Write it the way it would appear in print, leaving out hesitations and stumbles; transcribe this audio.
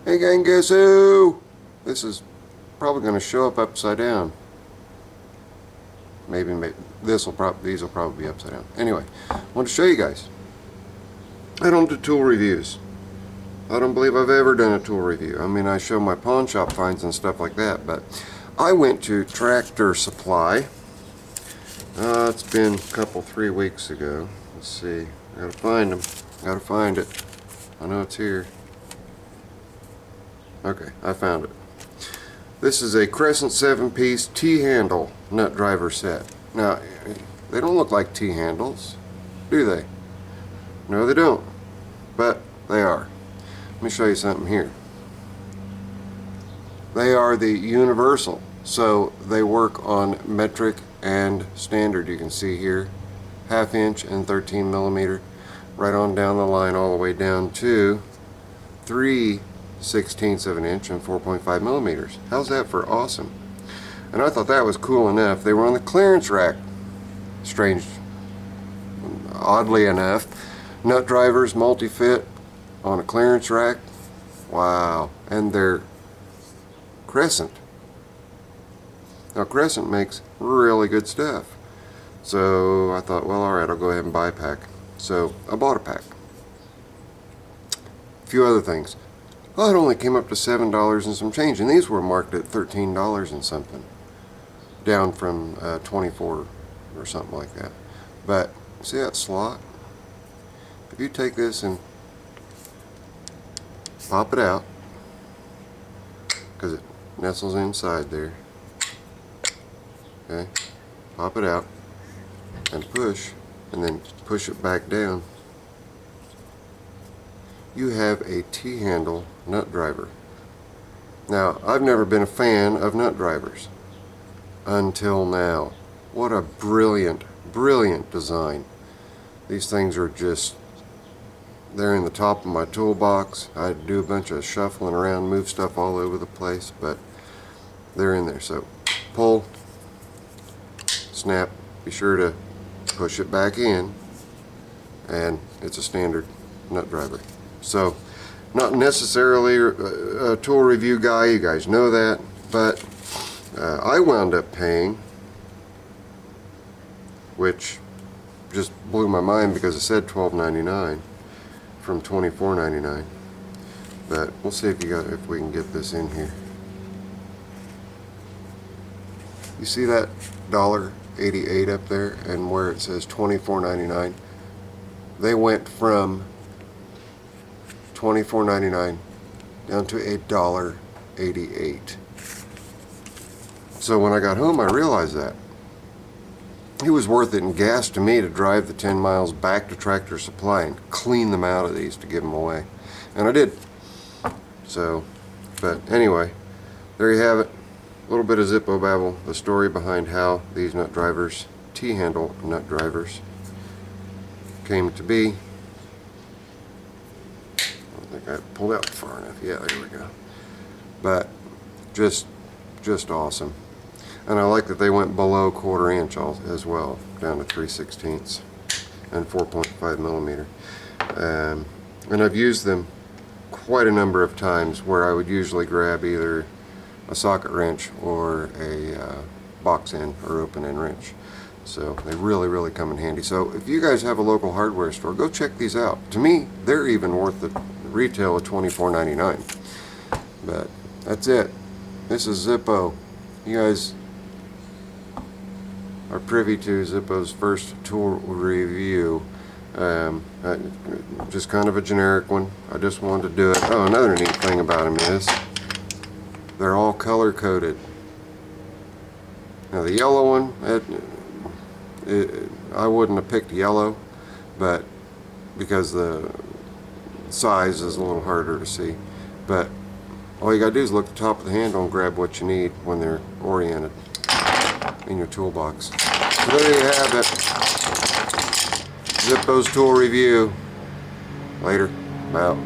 Hey gang, guess who? This is probably going to show up upside down. Maybe these will probably be upside down. Anyway, I want to show you guys. I don't do tool reviews. I don't believe I've ever done a tool review. I mean, I show my pawn shop finds and stuff like that, but I went to Tractor Supply. It's been a couple, 3 weeks ago. Let's see. I gotta find them. Gotta find it. I know it's here. Okay, I found it. This is a Crescent 7-piece T-handle nut driver set. Now, they don't look like T-handles, do they? No, they don't. But they are. Let me show you something here. They are the universal, so they work on metric and standard. You can see here, 1/2 inch and 13 millimeter, right on down the line all the way down to 3/16 of an inch and 4.5 millimeters. How's that for awesome? And I thought that was cool enough. They were on the clearance rack. Oddly enough, nut drivers, multi-fit on a clearance rack. Wow. And they're Crescent. Now Crescent makes really good stuff. So I thought, well, alright, I'll go ahead and buy a pack. So I bought a pack. A few other things. Well, it only came up to $7 and some change, and these were marked at $13 and something, down from 24 or something like that. But see that slot? If you take this and pop it out, because it nestles inside there, okay, pop it out and push, and then push it back down, you have a T-handle nut driver. Now, I've never been a fan of nut drivers until now. What a brilliant, brilliant design. These things are just, they're in the top of my toolbox. I do a bunch of shuffling around, move stuff all over the place, but they're in there. So pull, snap, be sure to push it back in, and it's a standard nut driver. So, not necessarily a tool review guy, you guys know that, but I wound up paying, which just blew my mind because it said $12.99 from $24.99. But we'll see if we can get this in here. You see that $1.88 up there, and where it says $24.99? They went from $24.99 down to $1.88. So when I got home, I realized that it was worth it in gas to me to drive the 10 miles back to Tractor Supply and clean them out of these to give them away, and I did. So, but anyway, there you have it. A little bit of Zippo babble, the story behind how these nut drivers, T-handle nut drivers, came to be. I think I pulled out far enough. Yeah, there we go. But just awesome. And I like that they went below 1/4 inch as well, down to 3/16 and 4.5 millimeter. And I've used them quite a number of times where I would usually grab either a socket wrench or a box end or open end wrench. So they really come in handy. So if you guys have a local hardware store, go check these out. To me, they're even worth the retail of $24.99. But that's it. This is Zippo. You guys are privy to Zippo's first tool review. Just kind of a generic one. I just wanted to do it. Oh, another neat thing about them is they're all color coded. Now the yellow one, I wouldn't have picked yellow, but because the size is a little harder to see. But all you gotta do is look at the top of the handle and grab what you need when they're oriented in your toolbox. So there you have it. Zippo's tool review. Later. Out.